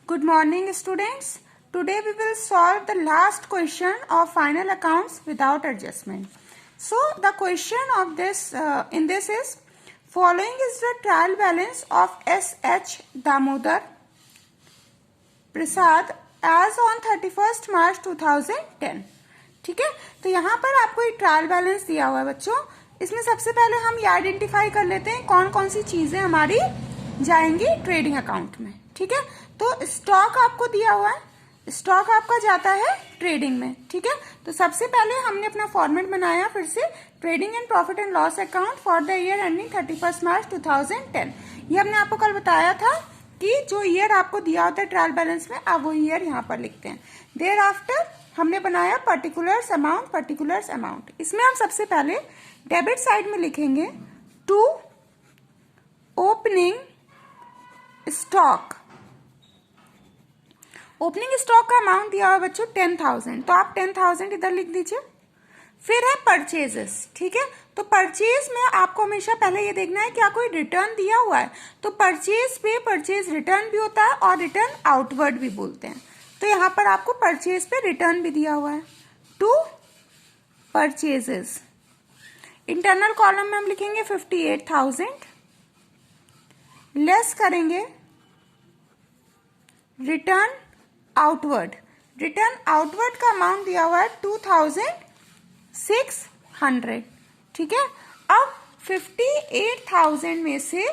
Good morning, students. Today we will solve the last question of final accounts without adjustment. So the question of this in this is, following is the trial balance of S.H. Damodar Prasad as on 31st March 2010. ठीक है, तो यहाँ पर आपको एक trial balance दिया हुआ है बच्चों. इसमें सबसे पहले हम ये आइडेंटिफाई कर लेते हैं कौन कौन सी चीजें हमारी जाएंगी ट्रेडिंग अकाउंट में. ठीक है, तो स्टॉक आपको दिया हुआ है, स्टॉक आपका जाता है ट्रेडिंग में. ठीक है, तो सबसे पहले हमने अपना फॉर्मेट बनाया फिर से, trading and profit and loss account for the year ending 31st मार्च 2010. ये हमने आपको कल बताया था कि जो ईयर आपको दिया होता है ट्रायल बैलेंस में, आप वो ईयर यहाँ पर लिखते हैं. देयर आफ्टर हमने बनाया पर्टिकुलर्स अमाउंट. इसमें हम सबसे पहले डेबिट साइड में लिखेंगे to opening stock. Opening stock का अमाउंट दिया हुआ बच्चों 10,000, तो आप 10,000 इधर लिख दीजिए. फिर है परचेजेस. ठीक है, तो परचेज में आपको हमेशा पहले ये देखना है क्या कोई रिटर्न दिया हुआ है. तो परचेज पे परचेज रिटर्न भी होता है और रिटर्न आउटवर्ड भी बोलते हैं. तो यहाँ पर आपको परचेज पे रिटर्न भी दिया हुआ है. To purchases. इंटरनल कॉलम में हम लिखेंगे 58,000, लेस करेंगे रिटर्न आउटवर्ड. रिटर्न आउटवर्ड का अमाउंट दिया हुआ है 2,600. ठीक है, अब 58,000 में से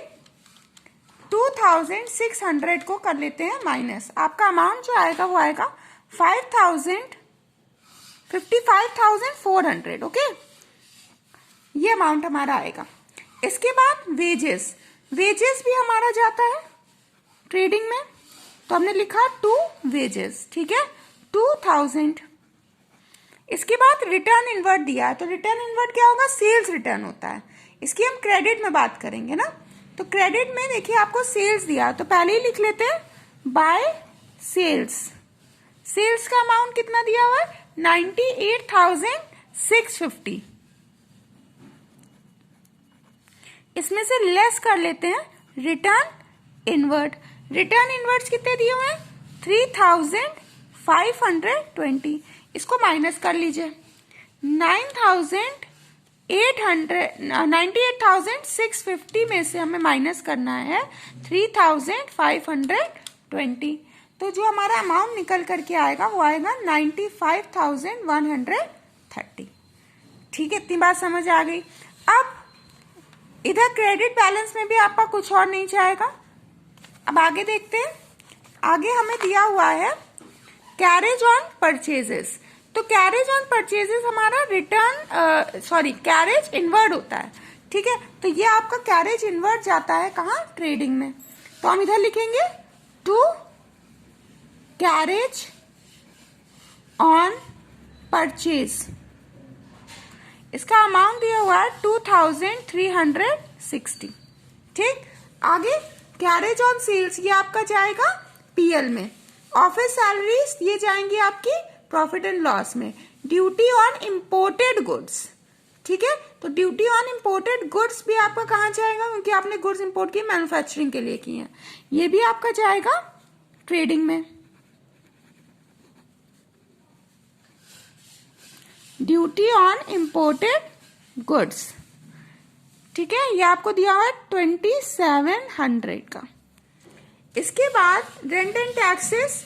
2,600 को कर लेते हैं माइनस. आपका अमाउंट जो आएगा वो आएगा 55,400. ओके, ये अमाउंट हमारा आएगा. इसके बाद वेजेस. वेजेस भी हमारा जाता है ट्रेडिंग में, तो हमने लिखा टू वेजेस. ठीक है, 2,000. इसके बाद रिटर्न इनवर्ट दिया है, तो रिटर्न इनवर्ट क्या होगा, सेल्स रिटर्न होता है. इसकी हम क्रेडिट में बात करेंगे ना. तो क्रेडिट में देखिए आपको सेल्स दिया, तो पहले ही लिख लेते हैं बाय सेल्स. सेल्स का अमाउंट कितना दिया हुआ है 98,650. इसमें से लेस कर लेते हैं रिटर्न इनवर्ट. रिटर्न इनवर्ट्स कितने दिए हुए हैं 3,520. इसको माइनस कर लीजिए. 98,650 में से हमें माइनस करना है 3,520. तो जो हमारा अमाउंट निकल करके आएगा वो आएगा 95,130. ठीक है, इतनी बात समझ आ गई. अब इधर क्रेडिट बैलेंस में भी आपका कुछ और नहीं जाएगा. अब आगे देखते हैं. आगे हमें दिया हुआ है कैरेज ऑन परचेजेस. तो कैरेज ऑन परचेजेस हमारा कैरेज इनवर्ड होता है. ठीक है, तो ये आपका कैरेज इनवर्ड जाता है कहाँ, ट्रेडिंग में. तो हम इधर लिखेंगे टू कैरेज ऑन परचेज. इसका अमाउंट दिया हुआ है 2,360. ठीक, आगे कैरेज ऑन सेल्स, ये आपका जाएगा पीएल में. ऑफिस सैलरीज ये जाएंगी आपकी प्रॉफिट एंड लॉस में. Duty on imported goods. ठीक है, तो ड्यूटी ऑन इंपोर्टेड गुड्स भी आपका कहाँ जाएगा, क्योंकि आपने गुड्स इंपोर्ट किए मैन्युफैक्चरिंग के लिए किए हैं. ये भी आपका जाएगा ट्रेडिंग में. Duty on imported goods. ठीक है, ये आपको दिया हुआ है 2,700 का. इसके बाद रेंट एंड टैक्सेस,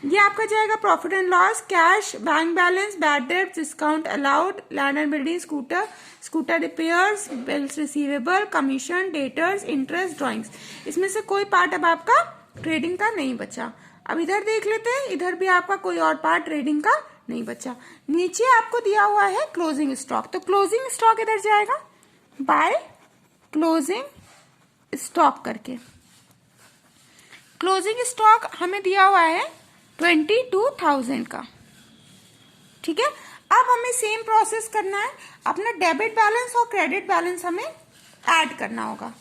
ये आपका जाएगा profit and loss, cash, bank balance, bad debt, discount allowed, land and building, scooter repairs, bills receivable, commission, debtors, interest, drawings. इसमें से कोई पार्ट अब आपका ट्रेडिंग का नहीं बचा. अब इधर देख लेते हैं, इधर भी आपका कोई और पार्ट ट्रेडिंग का नहीं बचा. नीचे आपको दिया हुआ है क्लोजिंग स्टॉक. तो क्लोजिंग स्टॉक इधर जाएगा बाय क्लोजिंग स्टॉक करके. क्लोजिंग स्टॉक हमें दिया हुआ है 22,000 का. ठीक है, अब हमें सेम प्रोसेस करना है. अपना डेबिट बैलेंस और क्रेडिट बैलेंस हमें ऐड करना होगा.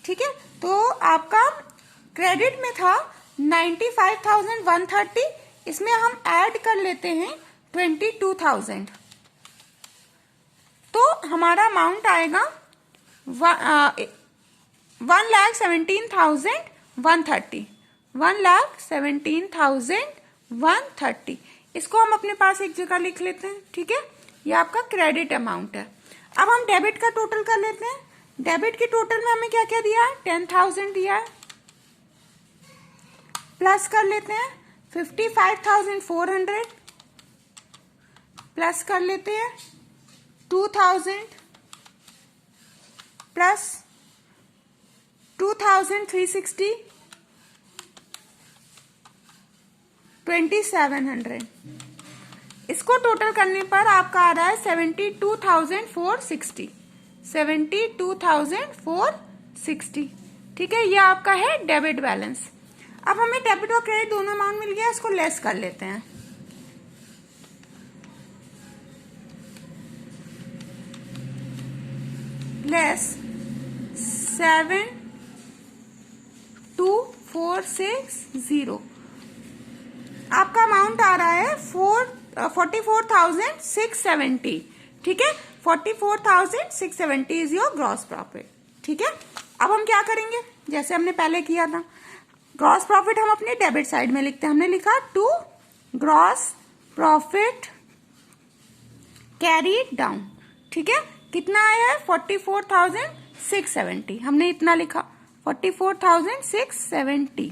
ठीक है, तो आपका क्रेडिट में था 95,130. इसमें हम ऐड कर लेते हैं 22,000. तो हमारा अमाउंट आएगा 1,17,130. 1,17,130। इसको हम अपने पास एक जगह लिख लेते हैं, ठीक है। ये आपका क्रेडिट अमाउंट है। अब हम डेबिट का टोटल कर लेते हैं। डेबिट के टोटल में हमें क्या क्या दिया है, 10,000 दिया है, प्लस कर लेते हैं 55,400, प्लस कर लेते हैं 2,000, प्लस 2,360, 2,700। इसको टोटल करने पर आपका आ रहा है 72,460, 72,460, ठीक है। ये आपका है डेबिट बैलेंस। अब हमें डेबिट और क्रेडिट दोनों अमाउंट मिल गया, इसको लेस कर लेते हैं। लेस 7,2,460, आपका अमाउंट आ रहा है 44,670, ठीक है। 44,670 इज योर ग्रॉस प्रॉफिट, ठीक है। अब हम क्या करेंगे, जैसे हमने पहले किया था, ग्रॉस प्रॉफिट हम अपने डेबिट साइड में लिखते हैं। हमने लिखा to gross profit carried down, ठीक है। कितना आया है 44,670, हमने इतना लिखा 44,670,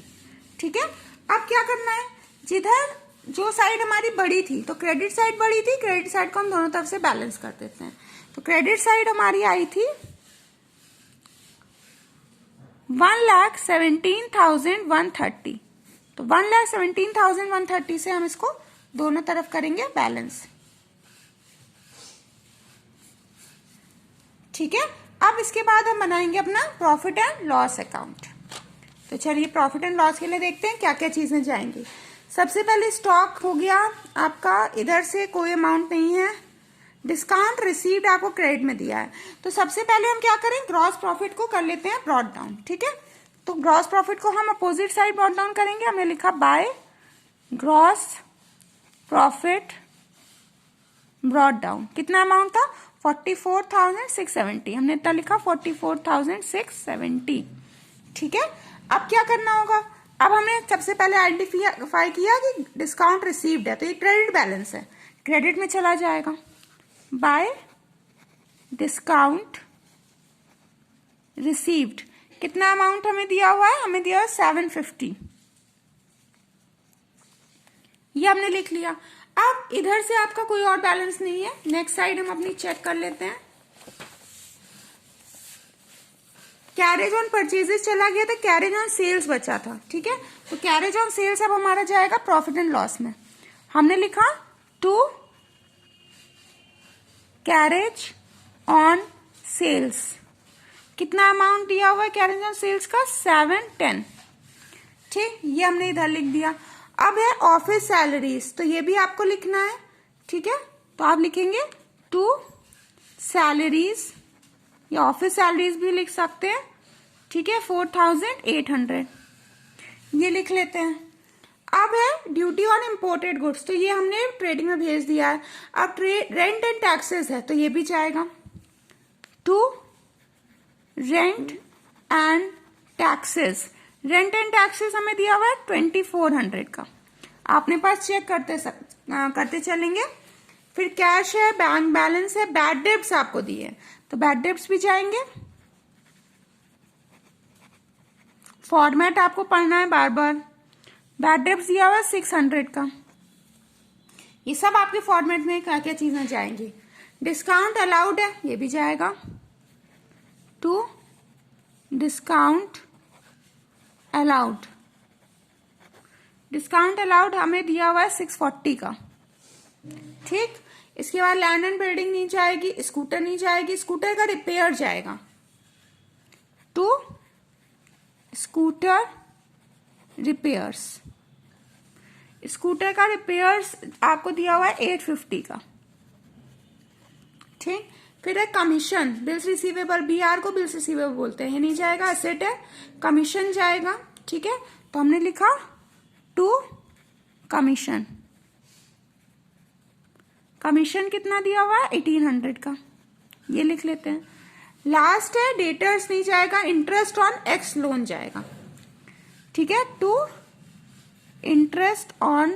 ठीक है। अब क्या करना है, जिधर जो साइड हमारी बड़ी थी, तो क्रेडिट साइड बड़ी थी, क्रेडिट साइड को हम दोनों तरफ से बैलेंस कर देते हैं। तो क्रेडिट साइड हमारी आई थी 1,17,130, तो 1,17,130 से हम इसको दोनों तरफ करेंगे बैलेंस, ठीक है। अब इसके बाद हम बनाएंगे अपना प्रॉफिट एंड लॉस अकाउंट। तो चलिए प्रॉफिट एंड लॉस के लिए देखते हैं क्या क्या चीजें जाएंगी। सबसे पहले स्टॉक हो गया आपका, इधर से कोई अमाउंट नहीं है। डिस्काउंट रिसीव्ड आपको क्रेडिट में दिया है, तो सबसे पहले हम क्या करें, ग्रॉस प्रॉफिट को कर लेते हैं ब्रॉट डाउन, ठीक है। तो ग्रॉस प्रॉफिट को हम अपोजिट साइड ब्रॉट डाउन करेंगे। हमने लिखा by gross profit brought down. कितना अमाउंट था 44,670, हमने इतना लिखा 44,670, ठीक है। अब क्या करना होगा, अब हमने सबसे पहले आइडेंटिफाई किया कि डिस्काउंट रिसीव्ड है, तो ये क्रेडिट बैलेंस है, क्रेडिट में चला जाएगा। बाय डिस्काउंट रिसीव्ड, कितना अमाउंट हमें दिया हुआ है, हमें दिया है 750, ये हमने लिख लिया। अब इधर से आपका कोई और बैलेंस नहीं है। नेक्स्ट साइड हम अपनी चेक कर लेते हैं। कैरेज ऑन परचेजेस चला गया था, कैरेज ऑन सेल्स बचा था, ठीक है। तो कैरेज ऑन सेल्स अब हमारा जाएगा प्रॉफिट एंड लॉस में। हमने लिखा टू कैरेज ऑन सेल्स, कितना अमाउंट दिया हुआ है कैरेज ऑन सेल्स का 710, ठीक, ये हमने इधर लिख दिया। अब है ऑफिस सैलरीज, तो ये भी आपको लिखना है, ठीक है। तो आप लिखेंगे टू सैलरीज, या ऑफिस सैलरीज भी लिख सकते हैं, ठीक है, 4,800, ये लिख लेते हैं। अब है ड्यूटी ऑन इम्पोर्टेड गुड्स, तो ये हमने ट्रेडिंग में भेज दिया है। अब रेंट एंड टैक्सेस है, तो ये भी जाएगा to rent and taxes. Rent and taxes हमें दिया हुआ है 2,400 का, आपने पास चेक करते चलेंगे। फिर कैश है, बैंक बैलेंस है, बैड डेब्ट्स आपको दिए, तो बैड डेब्ट्स भी जाएंगे। फॉर्मेट आपको पढ़ना है बार बार। बैड डेब्ट्स दिया हुआ है 600 का, ये सब आपके फॉर्मेट में क्या क्या चीजें जाएंगी। डिस्काउंट अलाउड है, ये भी जाएगा to discount allowed. Discount allowed हमें दिया हुआ है 640 का, ठीक। इसके बाद लैंड एंड बिल्डिंग नहीं जाएगी, स्कूटर नहीं जाएगी, स्कूटर का रिपेयर जाएगा टू स्कूटर रिपेयर्स। स्कूटर का रिपेयर्स आपको दिया हुआ है 850 का, ठीक। फिर है कमीशन, बिल्स रिसीवेबल, बीआर को बिल्स रिसीवेबल बोलते हैं, ये नहीं जाएगा, एसेट है, कमीशन जाएगा, ठीक है। तो हमने लिखा टू कमीशन। कमीशन कितना दिया हुआ है 1,800 का, ये लिख लेते हैं। लास्ट है डेटर्स नहीं जाएगा, इंटरेस्ट ऑन एक्स लोन जाएगा, ठीक है, to interest on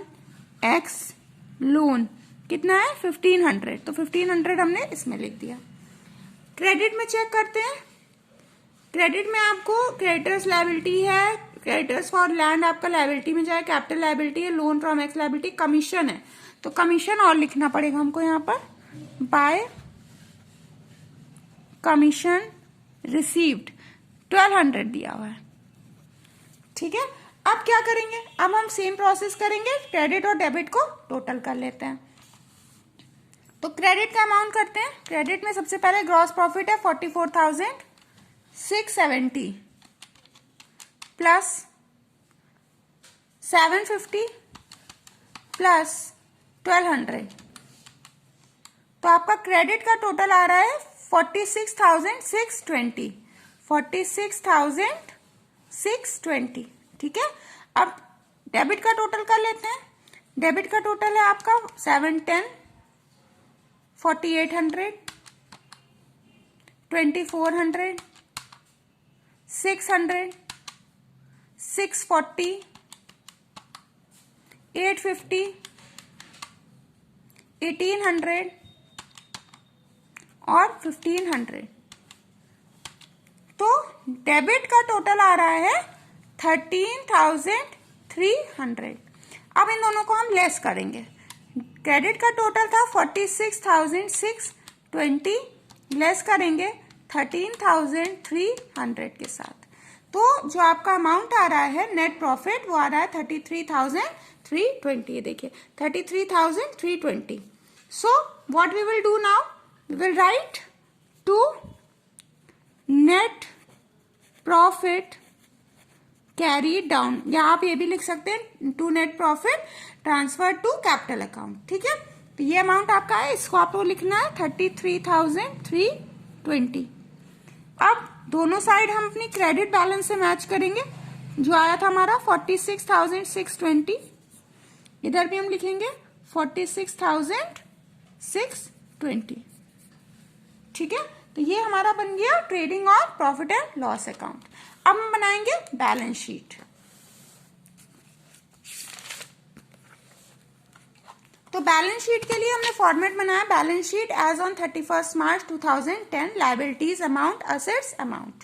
X loan कितना है 1500, तो 1500 हमने इसमें लिख दिया। क्रेडिट में चेक करते हैं। क्रेडिट में आपको क्रेडिटर्स लायबिलिटी है, क्रेडिटर्स फॉर लैंड आपका लायबिलिटी में जाए, कैपिटल लायबिलिटी है, loan from x liability, commission है तो कमीशन और लिखना पड़ेगा हमको यहाँ पर, बाय कमीशन रिसीव्ड 1200 दिया हुआ है। ठीक है, अब क्या करेंगे, अब हम सेम प्रोसेस करेंगे, क्रेडिट और डेबिट को टोटल कर लेते हैं। तो क्रेडिट का अमाउंट करते हैं। क्रेडिट में सबसे पहले ग्रॉस प्रॉफिट है 44,670 प्लस 750 प्लस 1200, तो आपका क्रेडिट का टोटल आ रहा है 46,620, 46,620। ठीक है, अब डेबिट का टोटल कर लेते हैं। डेबिट का टोटल है आपका 710, 4800, 2400, 600, 640, 850, 1800 और 1500। तो डेबिट का टोटल आ रहा है 13,300। अब इन दोनों को हम लेस करेंगे। क्रेडिट का टोटल था 46,620, लेस करेंगे 13,300 के साथ, तो जो आपका अमाउंट आ रहा है नेट प्रॉफिट वो आ रहा है 33,320। ये देखिए 33,320। So what we will do now, we will write to net profit carry down, या आप ये भी लिख सकते हैं to net profit transfer to capital account. ठीक है, तो ये अमाउंट आपका है, इसको आपको लिखना है 33,320। अब दोनों साइड हम अपनी क्रेडिट बैलेंस से मैच करेंगे, जो आया था हमारा 46,620, इधर भी हम लिखेंगे 46,620। ठीक है, तो ये हमारा बन गया ट्रेडिंग और प्रॉफिट एंड लॉस अकाउंट। अब हम बनाएंगे बैलेंस शीट। तो बैलेंस शीट के लिए हमने फॉर्मेट बनाया, balance sheet as on 31 March 2010, liabilities amount, assets amount.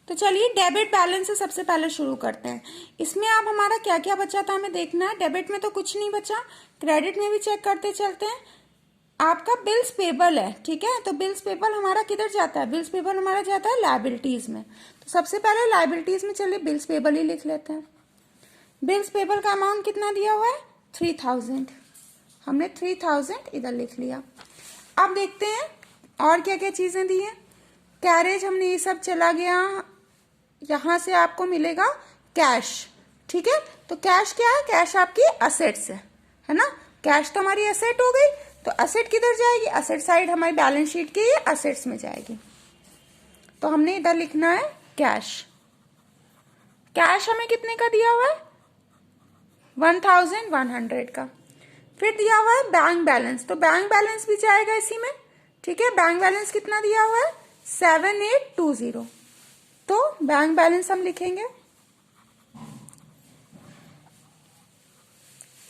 तो चलिए डेबिट बैलेंस से सबसे पहले शुरू करते हैं। इसमें अब हमारा क्या क्या बचा था हमें देखना है। डेबिट में तो कुछ नहीं बचा, क्रेडिट में भी चेक करते चलते हैं। आपका बिल्स पेबल है, ठीक है, तो बिल्स पेबल हमारा किधर जाता है, बिल्स पेबल हमारा जाता है लायबिलिटीज में। तो सबसे पहले लायबिलिटीज में चलिए बिल्स पेबल ही लिख लेते हैं। बिल्स पेबल का अमाउंट कितना दिया हुआ है 3000, हमने 3000 इधर लिख लिया। अब देखते हैं और क्या क्या चीजें दी है। कैरेज हमने ये सब चला गया, यहां से आपको मिलेगा कैश। ठीक है, तो कैश क्या है, कैश आपकी असेट्स है ना, कैश तो हमारी असेट हो गई, तो असेट किधर जाएगी, असेट साइड हमारी बैलेंस शीट की असेट्स में जाएगी। तो हमने इधर लिखना है कैश। कैश हमें कितने का दिया हुआ है 1100 का। फिर दिया हुआ है बैंक बैलेंस, तो बैंक बैलेंस भी जाएगा इसी में। ठीक है, बैंक बैलेंस कितना दिया हुआ है 7820, तो बैंक बैलेंस हम लिखेंगे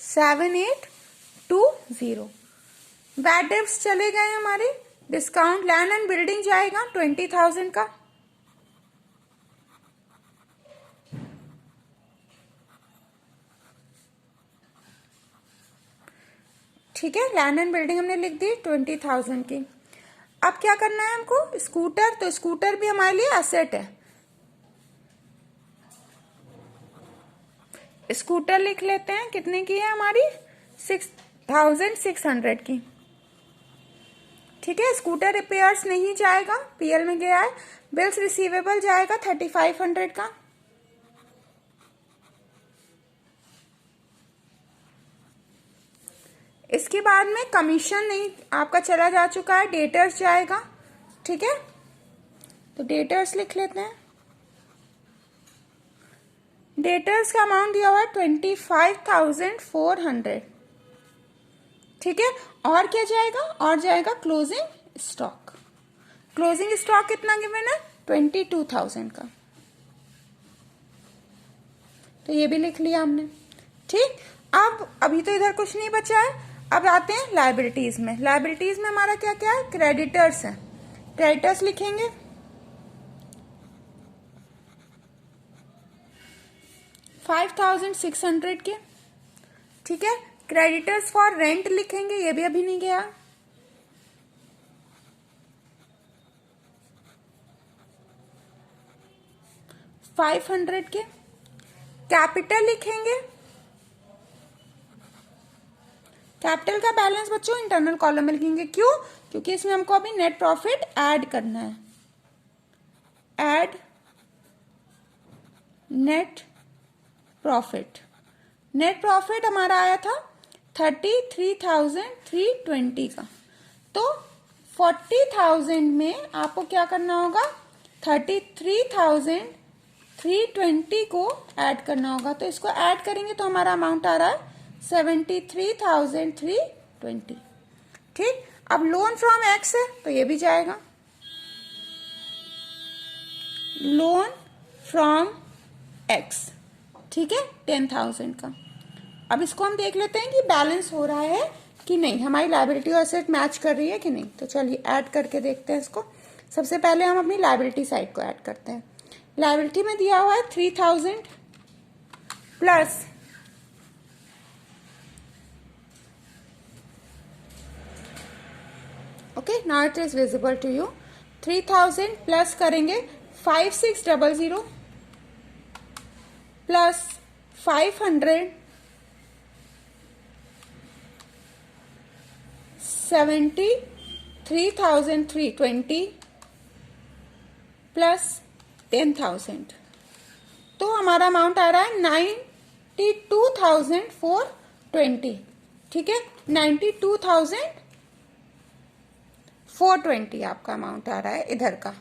7820। बैड डेब्ट्स चले गए हमारे, डिस्काउंट लैंड एंड बिल्डिंग जाएगा 20,000 का। ठीक है, लैंड एंड बिल्डिंग हमने लिख दी 20,000 की। अब क्या करना है हमको, स्कूटर, तो स्कूटर भी हमारे लिए असेट है, स्कूटर लिख लेते हैं। कितने की है हमारी 6,600 की। ठीक है, स्कूटर रिपेयर्स नहीं जाएगा, पीएल में गया है। बिल्स रिसीवेबल जाएगा 3500 का। इसके बाद में कमीशन नहीं आपका चला जा चुका है, डेटर्स जाएगा। ठीक है, तो डेटर्स लिख लेते हैं। डेटर्स का अमाउंट दिया हुआ है 25,400। ठीक है, और क्या जाएगा, और जाएगा क्लोजिंग स्टॉक। क्लोजिंग स्टॉक कितना गिवन है 22,000 का, तो ये भी लिख लिया हमने। ठीक, अब अभी तो इधर कुछ नहीं बचा है। अब आते हैं लायबिलिटीज में। लायबिलिटीज में हमारा क्या क्या है, क्रेडिटर्स है। क्रेडिटर्स लिखेंगे 5600 के, ठीक है। क्रेडिटर्स फॉर रेंट लिखेंगे, ये भी अभी नहीं गया। $500 के। कैपिटल लिखेंगे, कैपिटल का बैलेंस बच्चों इंटरनल कॉलम में लिखेंगे। क्यों? क्योंकि इसमें हमको अभी नेट प्रॉफिट ऐड करना है। Add net profit. Net profit हमारा आया था 33,320 का। तो 40,000 में आपको क्या करना होगा, 33,320 को ऐड करना होगा। तो इसको ऐड करेंगे तो हमारा अमाउंट आ रहा है 73,320। ठीक, अब लोन फ्रॉम एक्स है तो ये भी जाएगा, लोन फ्रॉम एक्स, ठीक है, 10,000 का। अब इसको हम देख लेते हैं कि बैलेंस हो रहा है कि नहीं, हमारी लायबिलिटी और एसेट मैच कर रही है कि नहीं। तो चलिए ऐड करके देखते हैं इसको। सबसे पहले हम अपनी लायबिलिटी साइड को ऐड करते हैं। लायबिलिटी में दिया हुआ है 3,000 plus okay, now it is visible to you. 3,000 plus करेंगे 5600 प्लस 500 73,320 प्लस 10,000। तो हमारा अमाउंट आ रहा है 92,420, ठीक है, 92,420 आपका अमाउंट आ रहा है इधर का।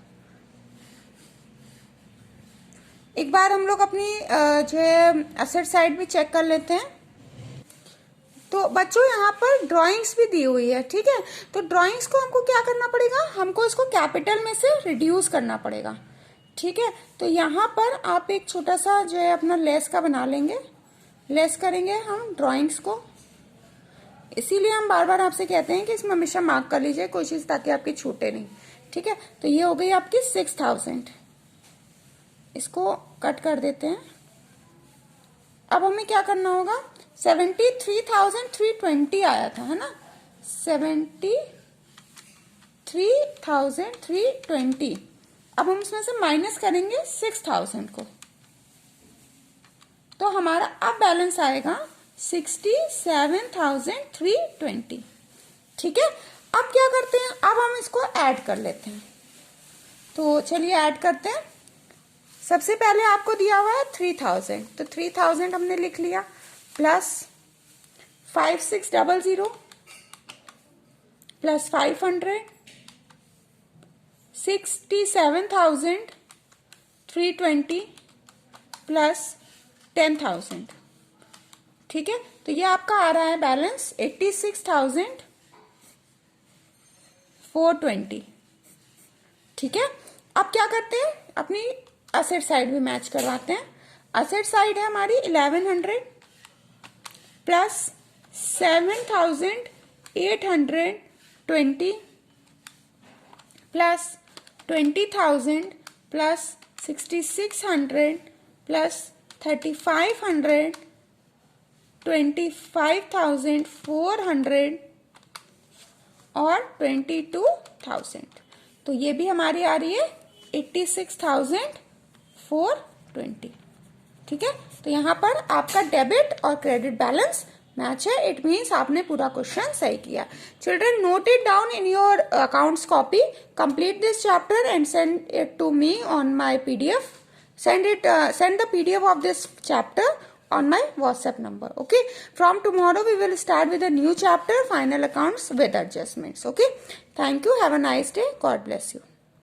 एक बार हम लोग अपनी जो है एसेट साइड भी चेक कर लेते हैं। तो बच्चों यहाँ पर ड्राइंग्स भी दी हुई है, ठीक है। तो ड्राइंग्स को हमको क्या करना पड़ेगा, हमको इसको कैपिटल में से रिड्यूस करना पड़ेगा, ठीक है। तो यहाँ पर आप एक छोटा सा जो है अपना लेस का बना लेंगे, लेस करेंगे हम ड्राइंग्स को। इसीलिए हम बार बार आपसे कहते हैं कि इसमें हमेशा मार्क कर लीजिए कोई चीज, ताकि आपकी छूटे नहीं, ठीक है। तो ये हो गई आपकी 6,000। इसको कट कर देते हैं। अब हमें क्या करना होगा, 73,320 आया था, है ना, 73,320। अब हम इसमें से माइनस करेंगे 6,000 को, तो हमारा अब बैलेंस आएगा 67,320, ठीक है। अब क्या करते हैं, अब हम इसको ऐड कर लेते हैं। तो चलिए ऐड करते हैं। सबसे पहले आपको दिया हुआ है 3,000, तो 3,000 हमने लिख लिया, प्लस 5600 प्लस 500 67,320 प्लस 10,000, ठीक है। तो ये आपका आ रहा है बैलेंस 86,420, ठीक है। अब क्या करते हैं, अपनी असेट साइड भी मैच करवाते हैं। असेट साइड है हमारी 1100 प्लस 7,820 प्लस 20,000 प्लस 6,600 प्लस 3,500 25,400 और 22,000। तो ये भी हमारी आ रही है 86,420, ठीक है। तो यहाँ पर आपका डेबिट और क्रेडिट बैलेंस मैच है। इट मीन्स आपने पूरा क्वेश्चन सही किया। Children, note it down in your accounts copy, complete this chapter and send it to me on my PDF. Send the PDF of this chapter on my WhatsApp number. Okay. From tomorrow we will start with a new chapter, final accounts with adjustments. Okay. Thank you. Have a nice day. God bless you.